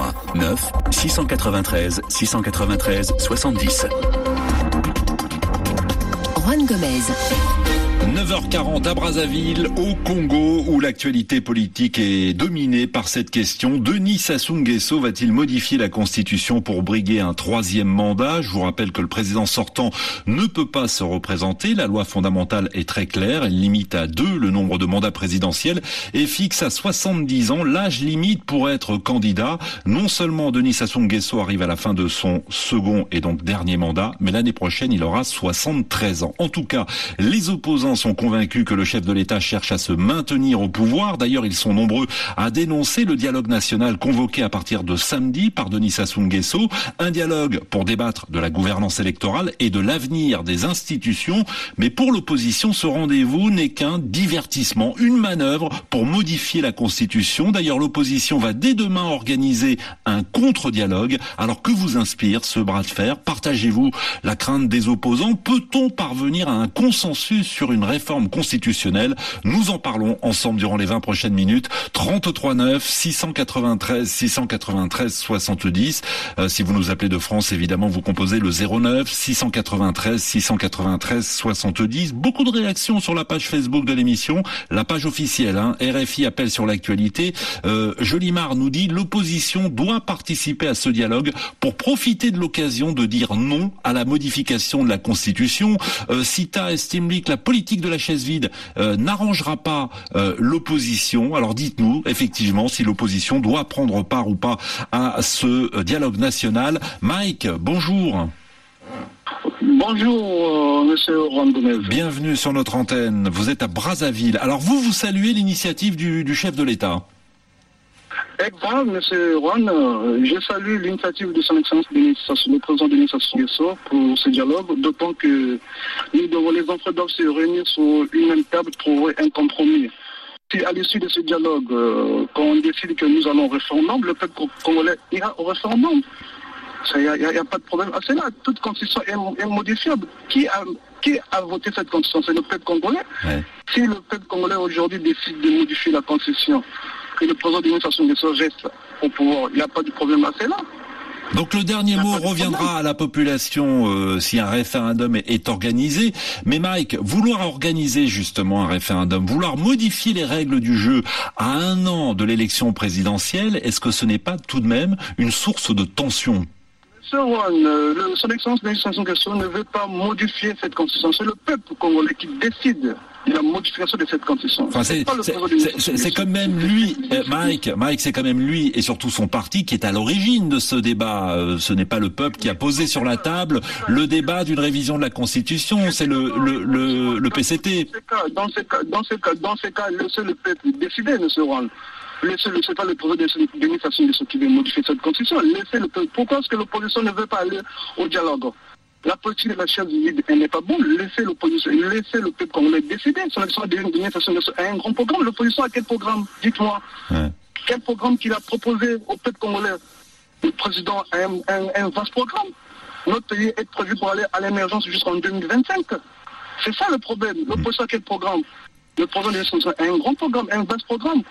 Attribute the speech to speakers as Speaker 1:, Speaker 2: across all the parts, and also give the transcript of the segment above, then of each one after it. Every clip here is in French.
Speaker 1: 03 9 693 693 70.
Speaker 2: Juan Gomez.
Speaker 3: 9h40 à Brazzaville, au Congo, où l'actualité politique est dominée par cette question. Denis Sassou Nguesso va-t-il modifier la Constitution pour briguer un troisième mandat ? Je vous rappelle que le président sortant ne peut pas se représenter. La loi fondamentale est très claire. Elle limite à 2 le nombre de mandats présidentiels et fixe à 70 ans l'âge limite pour être candidat. Non seulement Denis Sassou Nguesso arrive à la fin de son second et donc dernier mandat, mais l'année prochaine, il aura 73 ans. En tout cas, les opposants sont convaincus que le chef de l'État cherche à se maintenir au pouvoir. D'ailleurs, ils sont nombreux à dénoncer le dialogue national convoqué à partir de samedi par Denis Sassou Nguesso. Un dialogue pour débattre de la gouvernance électorale et de l'avenir des institutions. Mais pour l'opposition, ce rendez-vous n'est qu'un divertissement, une manœuvre pour modifier la Constitution. D'ailleurs, l'opposition va dès demain organiser un contre-dialogue. Alors que vous inspire ce bras de fer ? Partagez-vous la crainte des opposants ? Peut-on parvenir à un consensus sur une réforme constitutionnelle? Nous en parlons ensemble durant les 20 prochaines minutes. 33 9 693 693 70. Si vous nous appelez de France, évidemment, vous composez le 09 693 693 70. Beaucoup de réactions sur la page Facebook de l'émission, la page officielle. RFI appelle sur l'actualité. Jolimar nous dit l'opposition doit participer à ce dialogue pour profiter de l'occasion de dire non à la modification de la Constitution. Sita estime que la politique de la chaise vide n'arrangera pas l'opposition. Alors dites-nous effectivement si l'opposition doit prendre part ou pas à ce dialogue national. Mike, bonjour.
Speaker 4: Bonjour, monsieur Juan Gomez.
Speaker 3: Bienvenue sur notre antenne. Vous êtes à Brazzaville. Alors vous saluez l'initiative du chef de l'État.
Speaker 4: Exact, monsieur Juan. Je salue l'initiative de son excellence le président Denis Sassou Nguesso pour ce dialogue, d'autant que nous devons, les enfants doivent se réunir sur une même table pour trouver un compromis. Si à l'issue de ce dialogue, quand on décide que nous allons au référendum, le peuple congolais ira au référendum. Il n'y a pas de problème à cela. Toute constitution est modifiable. Qui a voté cette constitution? C'est le peuple congolais. Ouais. Si le peuple congolais aujourd'hui décide de modifier la constitution, que le président Denis Sassou Nguesso reste au pouvoir, il n'y a pas de problème à cela.
Speaker 3: Donc le dernier mot reviendra à la population si un référendum est organisé. Mais Mike, vouloir organiser justement un référendum, vouloir modifier les règles du jeu à 1 an de l'élection présidentielle, est-ce que ce n'est pas tout de même une source de tension ?
Speaker 4: Monsieur Juan, son excellence Denis Sassou Nguesso ne veut pas modifier cette constitution. C'est le peuple congolais qui décide de la modification de cette constitution.
Speaker 3: Enfin, c'est quand même lui, Mike, c'est quand même lui et surtout son parti qui est à l'origine de ce débat. Ce n'est pas le peuple qui a posé sur la table le débat d'une révision de la Constitution, c'est le PCT.
Speaker 4: Dans ces cas, laissez le peuple décider, monsieur Juan. C'est pas le président Denis Sassou Nguesso qui veut modifier cette constitution. Laissez le peuple. Pourquoi est-ce que l'opposition ne veut pas aller au dialogue? La politique de la chaise vide, elle n'est pas bonne. Laissez l'opposition, laissez le peuple congolais décider. Son action de Denis Sassou Nguesso a un grand programme. L'opposition a quel programme? Dites-moi. Ouais. Quel programme qu'il a proposé au peuple congolais? Le président a un vaste programme. Notre pays est prévu pour aller à l'émergence jusqu'en 2025. C'est ça le problème. L'opposition a quel programme? Le président Denis Sassou Nguesso a un grand programme, un vaste programme.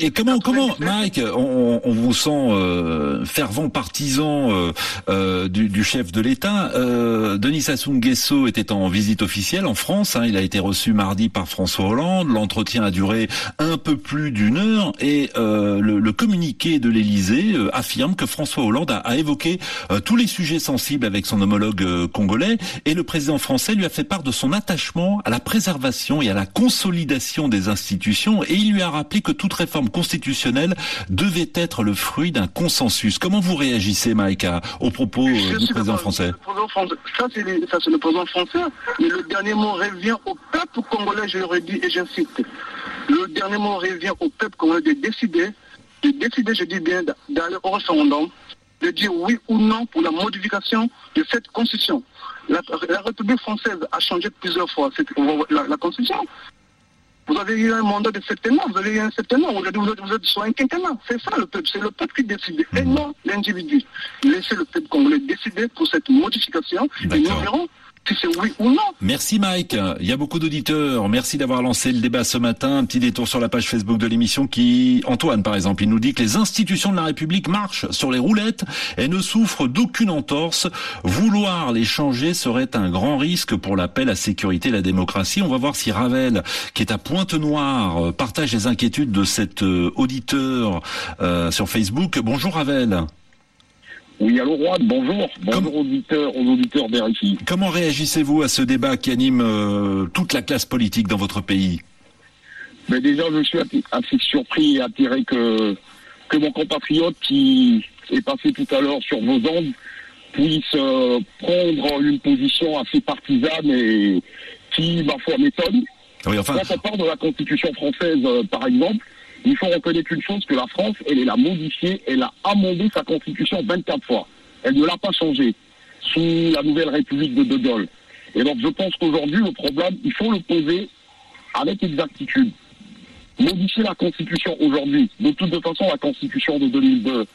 Speaker 3: Et comment, Mike, on vous sent fervent partisan du chef de l'État. Denis Sassou Nguesso était en visite officielle en France. Il a été reçu mardi par François Hollande. L'entretien a duré un peu plus d'1 heure et le communiqué de l'Élysée affirme que François Hollande a évoqué tous les sujets sensibles avec son homologue congolais et le président français lui a fait part de son attachement à la préservation et à la consolidation des institutions. Et il lui a rappelé que toute réforme constitutionnelle devait être le fruit d'un consensus. Comment vous réagissez, Mike, aux propos du président français?
Speaker 4: Ça, c'est le président français. Mais le dernier mot revient au peuple congolais, je le dis et j'insiste. Le dernier mot revient au peuple congolais de décider, je dis bien, d'aller au référendum, de dire oui ou non pour la modification de cette constitution. La République française a changé plusieurs fois la constitution. Vous avez eu un mandat de 7 ans, vous avez eu un 7 ans, aujourd'hui vous êtes sur un quinquennat. C'est ça le peuple, c'est le peuple qui décide, et non l'individu. Laissez le peuple congolais décider pour cette modification, et nous verrons si c'est oui ou non.
Speaker 3: Merci Mike, il y a beaucoup d'auditeurs, merci d'avoir lancé le débat ce matin, un petit détour sur la page Facebook de l'émission Antoine par exemple, il nous dit que les institutions de la République marchent sur les roulettes et ne souffrent d'aucune entorse. Vouloir les changer serait un grand risque pour la paix, la sécurité et la démocratie. On va voir si Ravel, qui est à Pointe-Noire, partage les inquiétudes de cet auditeur sur Facebook. Bonjour Ravel.
Speaker 2: Oui, allô Rouen, bonjour. Bonjour aux auditeurs d'RFI.
Speaker 3: Comment réagissez-vous à ce débat qui anime toute la classe politique dans votre pays?
Speaker 2: Mais déjà, je suis assez surpris et attiré que mon compatriote qui est passé tout à l'heure sur vos ondes puisse prendre une position assez partisane et qui, ma foi, m'étonne.
Speaker 3: Oui, enfin...
Speaker 2: Quand on parle de la Constitution française, par exemple, il faut reconnaître une chose, que la France, elle a modifié, elle a amendé sa Constitution 24 fois. Elle ne l'a pas changée sous la nouvelle République de Gaulle. Et donc je pense qu'aujourd'hui, le problème, il faut le poser avec exactitude. Modifier la Constitution aujourd'hui, de toute façon, la Constitution de 2002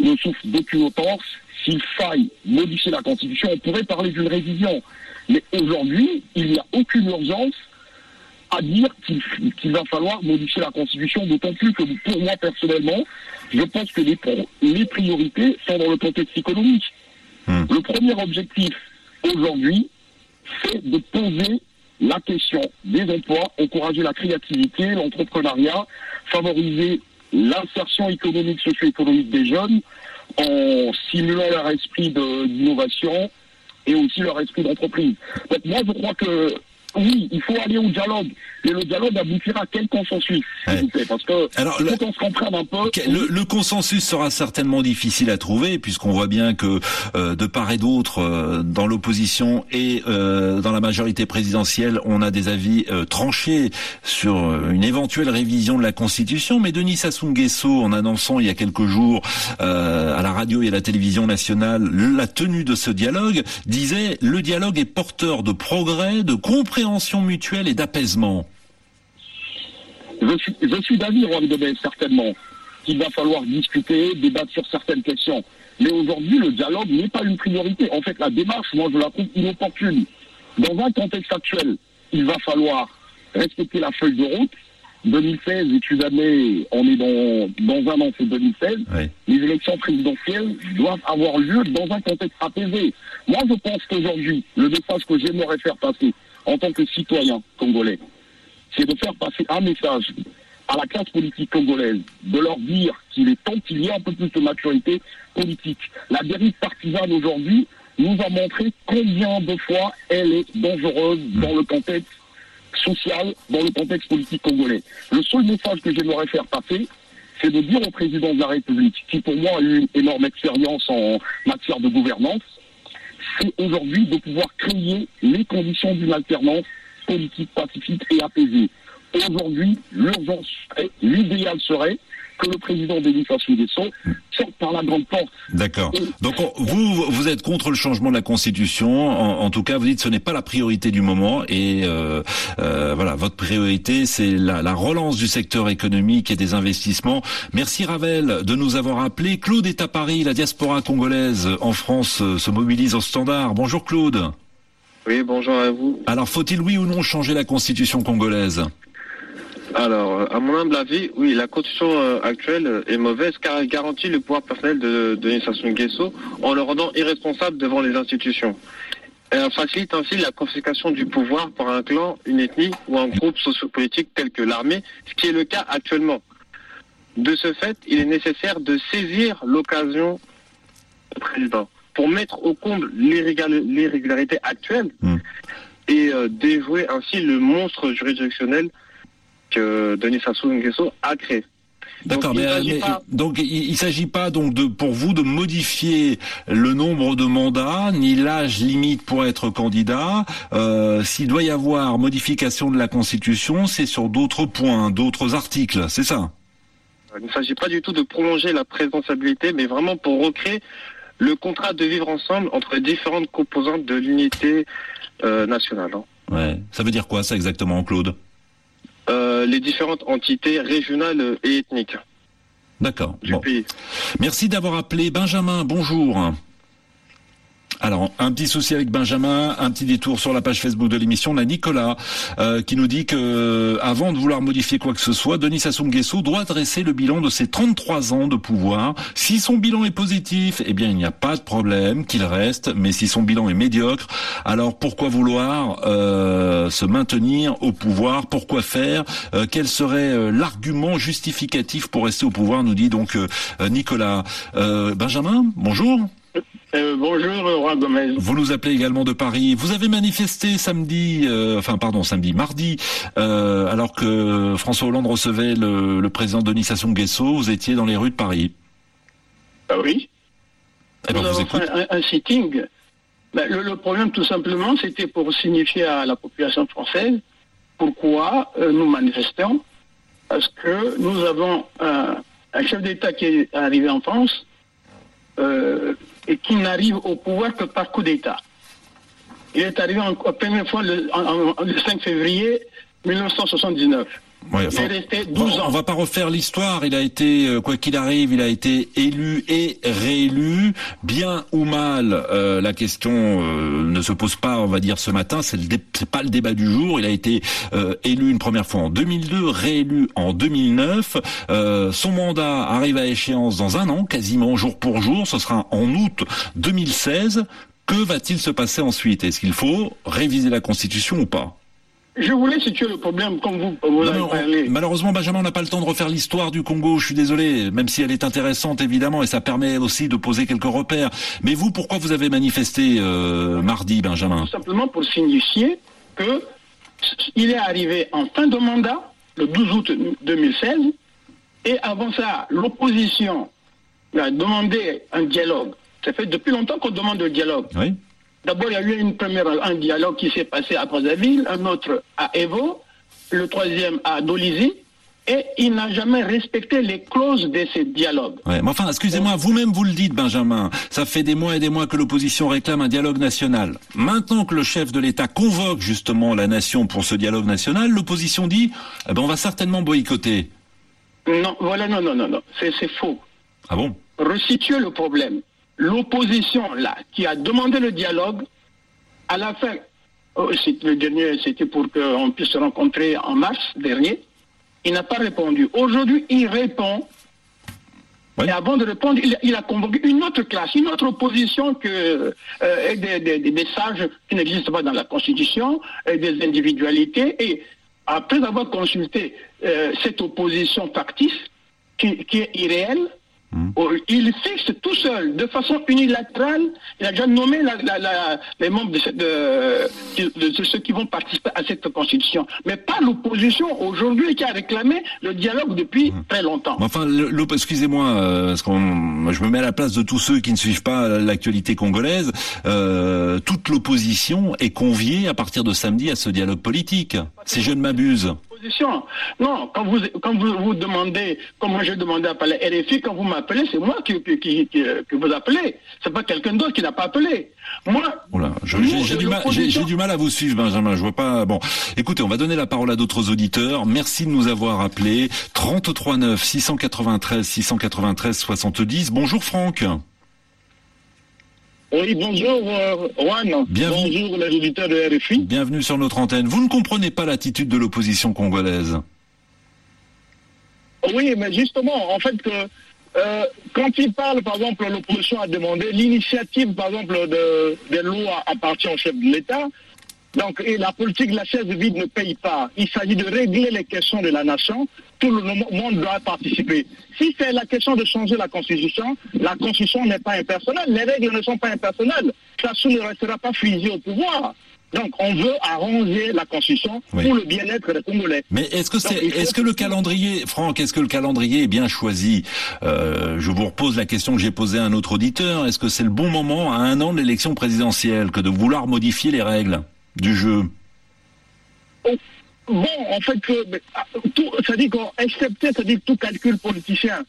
Speaker 2: ne souffre d'aucune entorse. S'il faille modifier la Constitution, on pourrait parler d'une révision. Mais aujourd'hui, il n'y a aucune urgence à dire qu'il va falloir modifier la Constitution, d'autant plus que pour moi personnellement, je pense que les priorités sont dans le contexte économique. Le premier objectif aujourd'hui, c'est de poser la question des emplois, encourager la créativité, l'entrepreneuriat, favoriser l'insertion économique, socio-économique des jeunes, en stimulant leur esprit d'innovation et aussi leur esprit d'entreprise. Donc moi je crois que oui, il faut aller au dialogue. Et le dialogue aboutira à quel consensus, s'il vous plaît, parce que il faut qu'on se comprenne un peu.
Speaker 3: Le consensus sera certainement difficile à trouver, puisqu'on voit bien que de part et d'autre, dans l'opposition et dans la majorité présidentielle, on a des avis tranchés sur une éventuelle révision de la Constitution. Mais Denis Sassou Nguesso, en annonçant il y a quelques jours à la radio et à la télévision nationale la tenue de ce dialogue, disait: le dialogue est porteur de progrès, de compréhension mutuelle et d'apaisement.
Speaker 2: Je suis d'avis, Juan Debet, certainement, qu'il va falloir discuter, débattre sur certaines questions. Mais aujourd'hui, le dialogue n'est pas une priorité. En fait, la démarche, moi, je la trouve inopportune. Dans un contexte actuel, il va falloir respecter la feuille de route. 2016 est une année, on est dans un an, c'est 2016. Oui. Les élections présidentielles doivent avoir lieu dans un contexte apaisé. Moi, je pense qu'aujourd'hui, le message que j'aimerais faire passer en tant que citoyen congolais, c'est de faire passer un message à la classe politique congolaise, de leur dire qu'il est temps qu'il y ait un peu plus de maturité politique. La dérive partisane aujourd'hui nous a montré combien de fois elle est dangereuse dans le contexte social, dans le contexte politique congolais. Le seul message que j'aimerais faire passer, c'est de dire au président de la République, qui pour moi a eu une énorme expérience en matière de gouvernance, c'est aujourd'hui de pouvoir créer les conditions d'une alternance politique, pacifique et apaisée. Aujourd'hui, l'urgence serait, l'idéal serait que le président Denis Sassou Nguesso sorte par la grande porte.
Speaker 3: D'accord. Donc vous êtes contre le changement de la Constitution. En tout cas, vous dites que ce n'est pas la priorité du moment. Et voilà, votre priorité, c'est la relance du secteur économique et des investissements. Merci Ravel de nous avoir appelé. Claude est à Paris. La diaspora congolaise en France se mobilise au standard. Bonjour Claude.
Speaker 5: Oui, bonjour à vous.
Speaker 3: Alors, faut-il oui ou non changer la Constitution congolaise ?
Speaker 5: Alors, à mon humble avis, oui, la constitution actuelle est mauvaise car elle garantit le pouvoir personnel de Denis Sassou Nguesso en le rendant irresponsable devant les institutions. Elle facilite ainsi la confiscation du pouvoir par un clan, une ethnie ou un groupe sociopolitique tel que l'armée, ce qui est le cas actuellement. De ce fait, il est nécessaire de saisir l'occasion du président pour mettre au comble l'irrégularité actuelle et déjouer ainsi le monstre juridictionnel que Denis Sassou Nguesso a créé.
Speaker 3: D'accord, donc il ne s'agit pas donc pour vous de modifier le nombre de mandats ni l'âge limite pour être candidat. S'il doit y avoir modification de la Constitution, c'est sur d'autres points, d'autres articles, c'est ça?
Speaker 5: Il ne s'agit pas du tout de prolonger la présidentialité, mais vraiment pour recréer le contrat de vivre ensemble entre les différentes composantes de l'unité nationale.
Speaker 3: Ouais. Ça veut dire quoi ça exactement, Claude?
Speaker 5: Les différentes entités régionales et ethniques.
Speaker 3: D'accord.
Speaker 5: Du pays.
Speaker 3: Merci d'avoir appelé. Benjamin, bonjour. Alors, un petit souci avec Benjamin, un petit détour sur la page Facebook de l'émission. On a Nicolas qui nous dit que, avant de vouloir modifier quoi que ce soit, Denis Sassou Nguesso doit dresser le bilan de ses 33 ans de pouvoir. Si son bilan est positif, eh bien, il n'y a pas de problème qu'il reste. Mais si son bilan est médiocre, alors pourquoi vouloir se maintenir au pouvoir? Pourquoi faire? Quel serait l'argument justificatif pour rester au pouvoir, nous dit donc Nicolas. Benjamin, bonjour.
Speaker 6: Bonjour, Roi Gomez.
Speaker 3: Vous nous appelez également de Paris. Vous avez manifesté mardi, alors que François Hollande recevait le président Denis Sassou Nguesso. Vous étiez dans les rues de Paris.
Speaker 6: Ah oui.
Speaker 3: Eh ben,
Speaker 6: Nous avons fait un sitting. Le problème, tout simplement, c'était pour signifier à la population française pourquoi nous manifestons. Parce que nous avons un chef d'État qui est arrivé en France et qui n'arrive au pouvoir que par coup d'État. Il est arrivé la première fois le 5 février 1979.
Speaker 3: Ouais,
Speaker 6: il est resté 12 ans.
Speaker 3: On va pas refaire l'histoire. Il a été, quoi qu'il arrive, il a été élu et réélu. Bien ou mal, la question ne se pose pas, on va dire, ce matin. C'est pas le débat du jour. Il a été élu une première fois en 2002, réélu en 2009. Son mandat arrive à échéance dans un an, quasiment jour pour jour. Ce sera en août 2016. Que va-t-il se passer ensuite? Est-ce qu'il faut réviser la Constitution ou pas?
Speaker 6: Je voulais situer le problème, comme vous avez parlé.
Speaker 3: Malheureusement, Benjamin, on n'a pas le temps de refaire l'histoire du Congo, je suis désolé, même si elle est intéressante, évidemment, et ça permet aussi de poser quelques repères. Mais vous, pourquoi vous avez manifesté mardi, Benjamin?
Speaker 6: Tout simplement pour signifier que il est arrivé en fin de mandat, le 12 août 2016, et avant ça, l'opposition a demandé un dialogue. Ça fait depuis longtemps qu'on demande le dialogue.
Speaker 3: Oui.
Speaker 6: D'abord, il y a eu un dialogue qui s'est passé à Brazzaville, un autre à Evo, le troisième à Dolisie, et il n'a jamais respecté les clauses de ces dialogues.
Speaker 3: Ouais, mais enfin, excusez-moi, vous-même vous le dites, Benjamin, ça fait des mois et des mois que l'opposition réclame un dialogue national. Maintenant que le chef de l'État convoque justement la nation pour ce dialogue national, l'opposition dit, eh ben, on va certainement boycotter.
Speaker 6: Non, voilà, non, c'est faux.
Speaker 3: Ah bon?
Speaker 6: Resituer le problème. L'opposition, là, qui a demandé le dialogue, à la fin, le dernier, c'était pour qu'on puisse se rencontrer en mars dernier, il n'a pas répondu. Aujourd'hui, il répond. Oui. Et avant de répondre, il a convoqué une autre classe, une autre opposition et des sages qui n'existent pas dans la Constitution, et des individualités. Et après avoir consulté cette opposition factice, qui est irréelle, il fixe tout seul, de façon unilatérale, il a déjà nommé les membres de ceux qui vont participer à cette constitution. Mais pas l'opposition aujourd'hui qui a réclamé le dialogue depuis très longtemps.
Speaker 3: Enfin, excusez-moi, parce que je me mets à la place de tous ceux qui ne suivent pas l'actualité congolaise. Toute l'opposition est conviée à partir de samedi à ce dialogue politique. Si je ne m'abuse.
Speaker 6: Non, quand vous demandez, comme moi j'ai demandé à parler RFI, quand vous m'appelez, c'est moi que vous appelez. C'est pas quelqu'un d'autre qui n'a pas appelé. Moi,
Speaker 3: j'ai du mal à vous suivre, Benjamin. Je vois pas. Bon, écoutez, on va donner la parole à d'autres auditeurs. Merci de nous avoir appelés. 33 9 693 693 70. Bonjour Franck.
Speaker 7: Oui, bonjour Juan. Bonjour les auditeurs de RFI.
Speaker 3: Bienvenue sur notre antenne. Vous ne comprenez pas l'attitude de l'opposition congolaise?
Speaker 7: Oui, mais justement, en fait, quand il parle, par exemple, l'opposition a demandé l'initiative, par exemple, des lois appartient au chef de l'État. Donc, et la politique de la chaise vide ne paye pas. Il s'agit de régler les questions de la nation. Tout le monde doit participer. Si c'est la question de changer la Constitution n'est pas impersonnelle. Les règles ne sont pas impersonnelles. Sassou ne restera pas fusillé au pouvoir. Donc, on veut arranger la Constitution pour le bien-être des Congolais.
Speaker 3: Mais est-ce que le calendrier, Franck, est-ce que le calendrier est bien choisi? Je vous repose la question que j'ai posée à un autre auditeur. Est-ce que c'est le bon moment, à un an de l'élection présidentielle, que de vouloir modifier les règles du jeu?
Speaker 7: Bon, en fait, ça dit excepté, ça dit tout calcul politicien.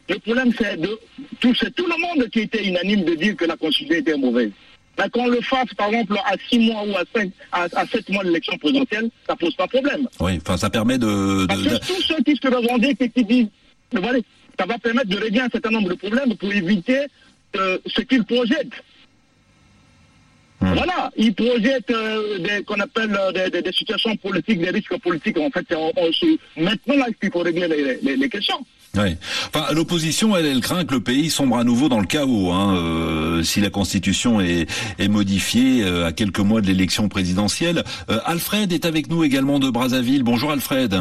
Speaker 7: Le problème, c'est tout le monde qui était unanime de dire que la Constitution était mauvaise. Mais qu'on le fasse, par exemple, à 6 mois ou à 7 mois de l'élection présidentielle, ça pose pas problème.
Speaker 3: Oui, enfin, ça permet
Speaker 7: Parce que tous ceux qui se revendiquent et qui disent, voilà, ça va permettre de régler un certain nombre de problèmes pour éviter ce qu'ils projettent. Voilà, ils projettent qu'on appelle des situations politiques, des risques politiques. En fait, maintenant là qu'il faut régler les questions.
Speaker 3: Oui. Enfin, l'opposition, elle craint que le pays sombre à nouveau dans le chaos, si la Constitution est modifiée à quelques mois de l'élection présidentielle. Alfred est avec nous également de Brazzaville. Bonjour Alfred.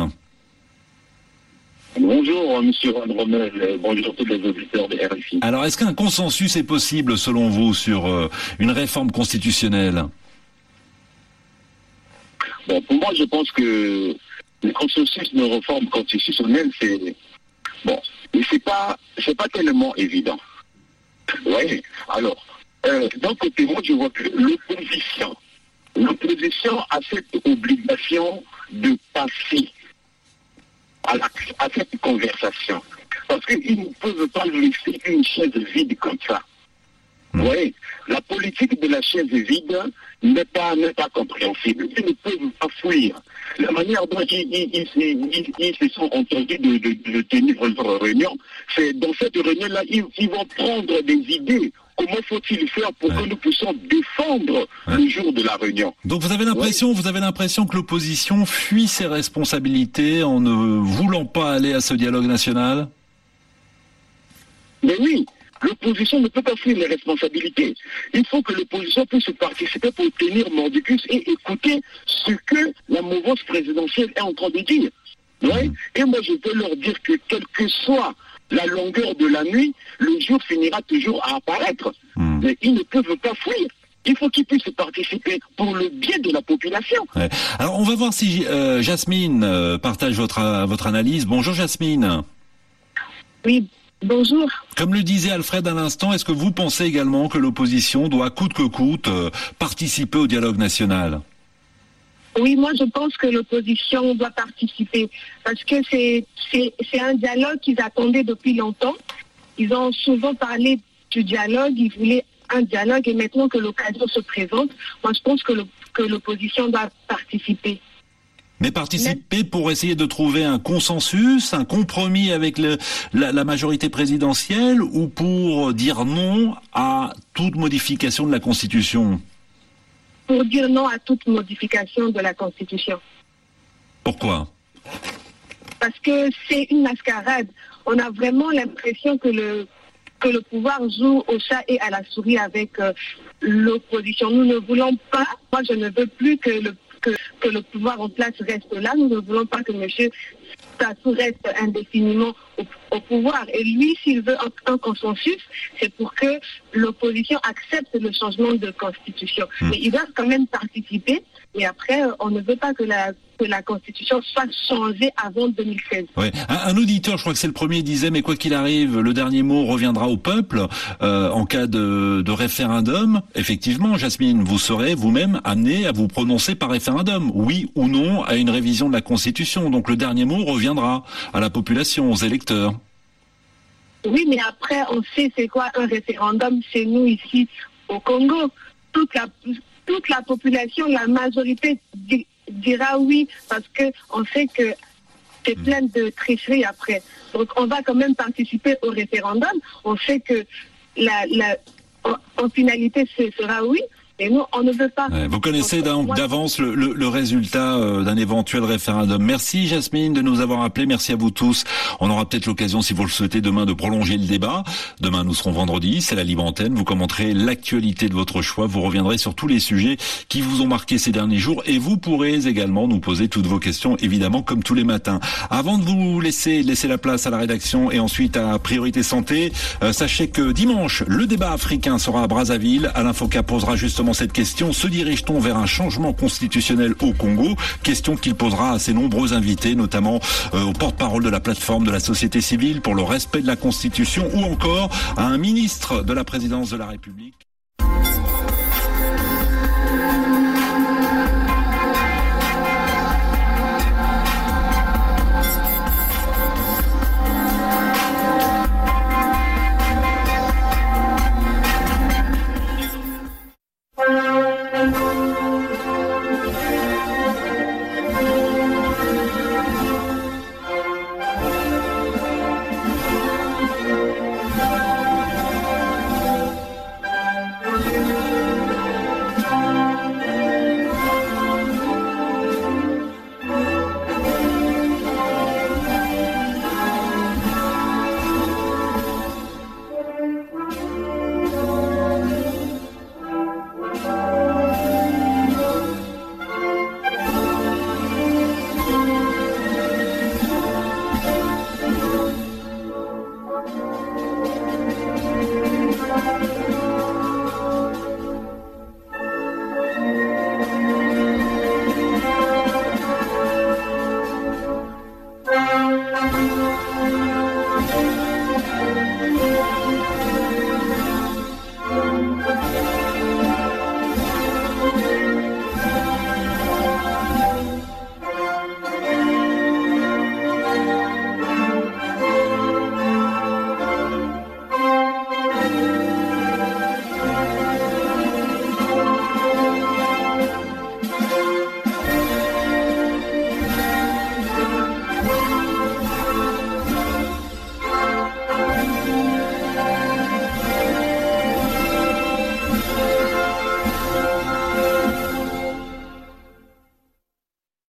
Speaker 2: Bonjour, monsieur Van Rommel, bonjour tous les auditeurs de RFI.
Speaker 3: Alors, est-ce qu'un consensus est possible, selon vous, sur une réforme constitutionnelle?
Speaker 2: Bon, pour moi, je pense que le consensus de réforme constitutionnelle, c'est bon, mais c'est pas tellement évident. Oui. Alors, d'un côté, moi, je vois que l'opposition a cette obligation de passer à cette conversation. Parce qu'ils ne peuvent pas laisser une chaise vide comme ça. Oui, la politique de la chaise vide n'est pas compréhensible. Ils ne peuvent pas fuir. La manière dont ils se sont entendus de tenir leur réunion, c'est dans cette réunion-là, ils vont prendre des idées. Comment faut-il faire pour que nous puissions défendre le jour de la réunion?
Speaker 3: Donc vous avez l'impression que l'opposition fuit ses responsabilités en ne voulant pas aller à ce dialogue national?
Speaker 2: Mais oui, l'opposition ne peut pas fuir les responsabilités. Il faut que l'opposition puisse participer pour tenir mordicus et écouter ce que la mouvance présidentielle est en train de dire. Oui. Et moi, je peux leur dire que quelle que soit la longueur de la nuit, le jour finira toujours à apparaître. Mais ils ne peuvent pas fuir. Il faut qu'ils puissent participer pour le bien de la population.
Speaker 3: Ouais. Alors, on va voir si Jasmine partage votre analyse. Bonjour Jasmine.
Speaker 8: Oui, bonjour.
Speaker 3: Comme le disait Alfred à l'instant, est-ce que vous pensez également que l'opposition doit coûte que coûte participer au dialogue national?
Speaker 8: Oui, moi je pense que l'opposition doit participer parce que c'est un dialogue qu'ils attendaient depuis longtemps. Ils ont souvent parlé du dialogue, ils voulaient un dialogue et maintenant que l'occasion se présente, moi je pense que l'opposition doit participer.
Speaker 3: Mais participer pour essayer de trouver un consensus, un compromis avec la majorité présidentielle ou pour dire non à toute modification de la Constitution?
Speaker 8: Pour dire non à toute modification de la Constitution.
Speaker 3: Pourquoi?
Speaker 8: Parce que c'est une mascarade. On a vraiment l'impression que le pouvoir joue au chat et à la souris avec l'opposition. Nous ne voulons pas, moi je ne veux plus que le pouvoir en place reste là. Nous ne voulons pas que M. Sassou reste indéfiniment au pouvoir. Et lui, s'il veut un consensus, c'est pour que l'opposition accepte le changement de constitution. Mais ils doivent quand même participer. Et après, on ne veut pas que la Constitution soit changée avant 2016.
Speaker 3: Ouais. Un auditeur, je crois que c'est le premier, disait, mais quoi qu'il arrive, le dernier mot reviendra au peuple en cas de référendum. Effectivement, Jasmine, vous serez vous-même amené à vous prononcer par référendum, oui ou non, à une révision de la Constitution. Donc le dernier mot reviendra à la population, aux électeurs.
Speaker 8: Oui, mais après, on sait c'est quoi un référendum chez nous ici au Congo. Toute la population, la majorité dira oui, parce qu'on sait que c'est plein de tricheries après. Donc on va quand même participer au référendum. On sait que en finalité ce sera oui. Et nous, on ne veut pas.
Speaker 3: Vous connaissez donc d'avance le résultat d'un éventuel référendum. Merci Jasmine de nous avoir appelés. Merci à vous tous. On aura peut-être l'occasion, si vous le souhaitez, demain de prolonger le débat. Demain, nous serons vendredi. C'est la libre antenne. Vous commenterez l'actualité de votre choix. Vous reviendrez sur tous les sujets qui vous ont marqué ces derniers jours. Et vous pourrez également nous poser toutes vos questions, évidemment, comme tous les matins. Avant de vous laisser la place à la rédaction et ensuite à Priorité Santé, sachez que dimanche, le débat africain sera à Brazzaville. Alain Foka posera justement cette question: se dirige-t-on vers un changement constitutionnel au Congo? Question qu'il posera à ses nombreux invités, notamment au porte-parole de la plateforme de la société civile pour le respect de la Constitution ou encore à un ministre de la présidence de la République.